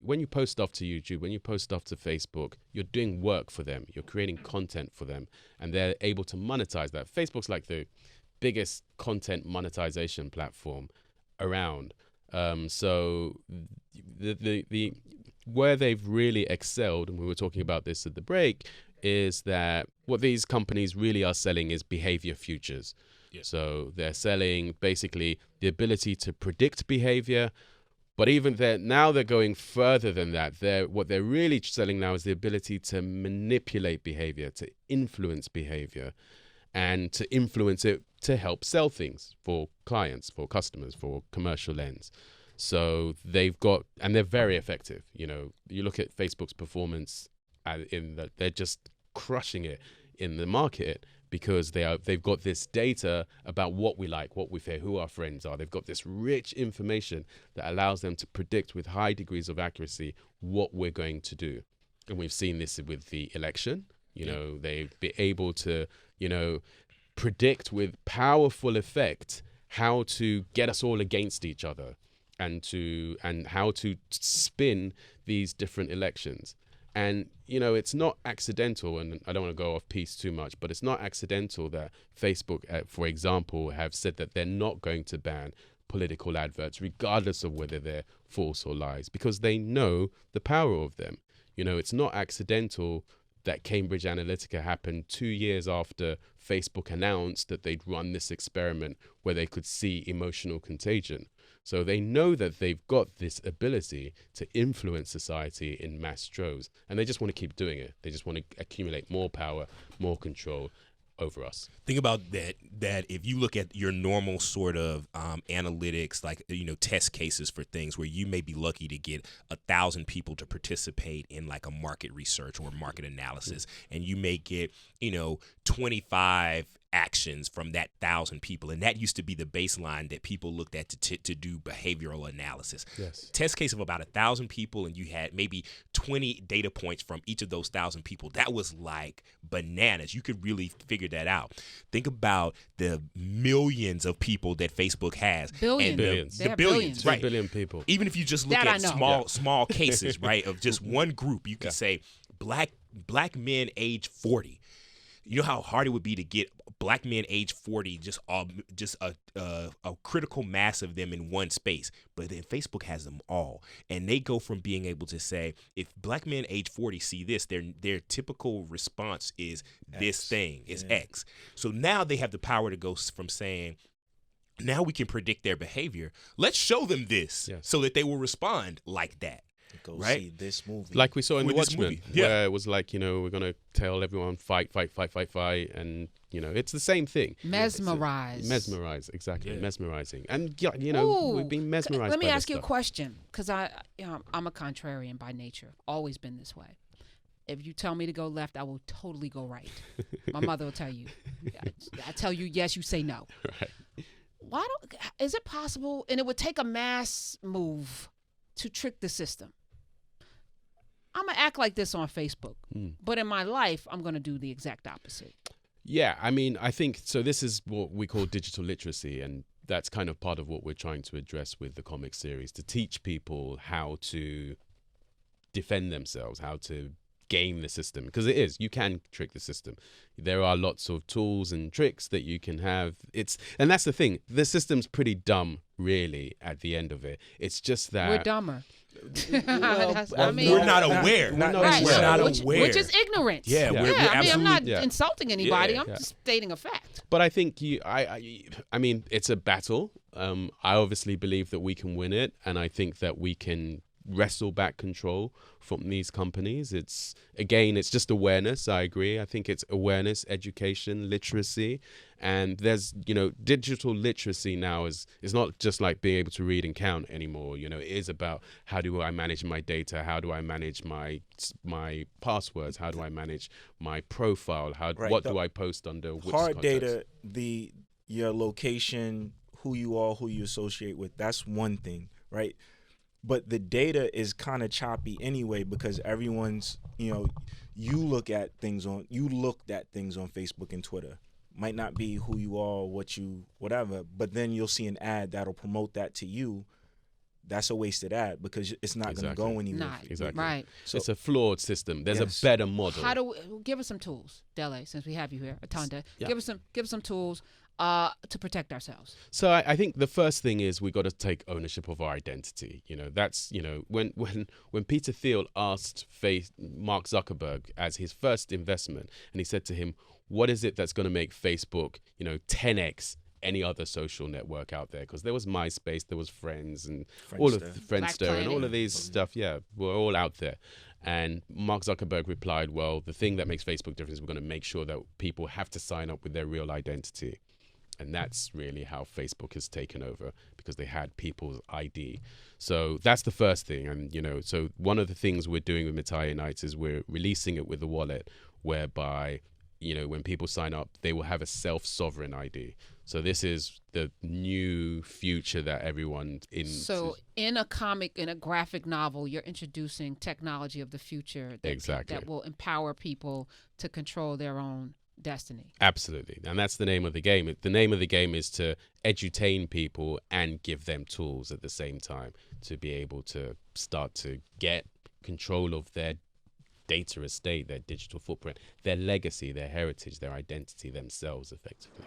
when you post stuff to YouTube, when you post stuff to Facebook, you're doing work for them. You're creating content for them, and they're able to monetize that. Facebook's like the biggest content monetization platform around. So the where they've really excelled, and we were talking about this at the break, is that what these companies really are selling is behavior futures. Yeah. So they're selling basically the ability to predict behavior, but even now they're going further than that. What they're really selling now is the ability to manipulate behavior, to influence behavior, and to influence it to help sell things for clients, for customers, for commercial ends. So they've got, and they're very effective. You know, you look at Facebook's performance in that they're just crushing it in the market because they've got this data about what we like, what we fear, who our friends are. They've got this rich information that allows them to predict with high degrees of accuracy what we're going to do. And we've seen this with the election. You know, they've been able to, you know, predict with powerful effect how to get us all against each other and how to spin these different elections. And, you know, it's not accidental, and I don't want to go off piece too much, but it's not accidental that Facebook, for example, have said that they're not going to ban political adverts, regardless of whether they're false or lies, because they know the power of them. You know, it's not accidental that Cambridge Analytica happened 2 years after Facebook announced that they'd run this experiment where they could see emotional contagion. So they know that they've got this ability to influence society in mass droves, and they just want to keep doing it. They just want to accumulate more power, more control over us. Think about that if you look at your normal sort of analytics, like, you know, test cases for things where you may be lucky to get 1,000 people to participate in like a market research or market analysis, and you may get, you know, 25 actions from that 1,000 people, and that used to be the baseline that people looked at to do behavioral analysis. Yes. Test case of about 1,000 people, and you had maybe 20 data points from each of those 1,000 people. That was like bananas. You could really figure that out. Think about the millions of people that Facebook has. Billions. The billions, right? 2 billion people. Even if you just look at small cases, right, of just one group, you could say black men age 40. You know how hard it would be to get black men age 40, just a critical mass of them in one space. But then Facebook has them all. And they go from being able to say, if black men age 40 see this, their typical response is this thing, is X. So now they have the power to go from saying, now we can predict their behavior. Let's show them this so that they will respond like that. Go see this movie. Like we saw in The Watchmen, where it was like, you know, we're going to tell everyone fight. And, you know, it's the same thing. Mesmerize, exactly. Yeah. Mesmerizing. And, you know, we've been mesmerized. Let me ask you a question, because I'm a contrarian by nature, always been this way. If you tell me to go left, I will totally go right. My mother will tell you. I tell you yes, you say no. Right. Is it possible, and it would take a mass move to trick the system? I'm going to act like this on Facebook, but in my life, I'm going to do the exact opposite. Yeah, I mean, I think, so this is what we call digital literacy, and that's kind of part of what we're trying to address with the comic series, to teach people how to defend themselves, how to game the system, because you can trick the system. There are lots of tools and tricks that you can have. And that's the thing, the system's pretty dumb, really, at the end of it. It's just that we're dumber. We're not aware. We're not aware. Which is ignorance. Yeah, I mean, I'm not insulting anybody. I'm just stating a fact. But I think I mean, it's a battle. I obviously believe that we can win it, and I think that we can wrestle back control from these companies. It's just awareness. I agree. I think it's awareness, education, literacy, and there's, you know, digital literacy now is not just like being able to read and count anymore. You know, it is about how do I manage my data? How do I manage my passwords? How do I manage my profile? What do I post under which hard context? data, your location, who you are, who you associate with, that's one thing, right? But the data is kind of choppy anyway, because everyone's, you know, you looked at things on Facebook and Twitter. Might not be who you are, whatever, but then you'll see an ad that'll promote that to you. that's a wasted ad because it's not going to go anywhere. Not. Exactly. Right. So it's a flawed system. There's Yes. a better model. How do we, give us some tools, Dele, since we have you here, Atanda. Yeah. Give us some tools to protect ourselves. So I think the first thing is we got to take ownership of our identity. That's when Peter Thiel asked Mark Zuckerberg as his first investment, and he said to him, "What is it that's going to make Facebook 10x any other social network out there?" Because there was MySpace, there was Friends, and all of the Friendster, and all of these stuff. Yeah, we're all out there. And Mark Zuckerberg replied, "Well, the thing that makes Facebook different is we're going to make sure that people have to sign up with their real identity." And that's really how Facebook has taken over, because they had people's ID. So that's the first thing. And, so one of the things we're doing with metaKnyts is we're releasing it with the wallet, whereby, when people sign up, they will have a self-sovereign ID. So this is the new future that everyone So in a graphic novel, you're introducing technology of the future that will empower people to control their own destiny. Absolutely. And that's the name of the game. The name of the game is to edutain people and give them tools at the same time to be able to start to get control of their data estate, their digital footprint, their legacy, their heritage, their identity themselves, effectively.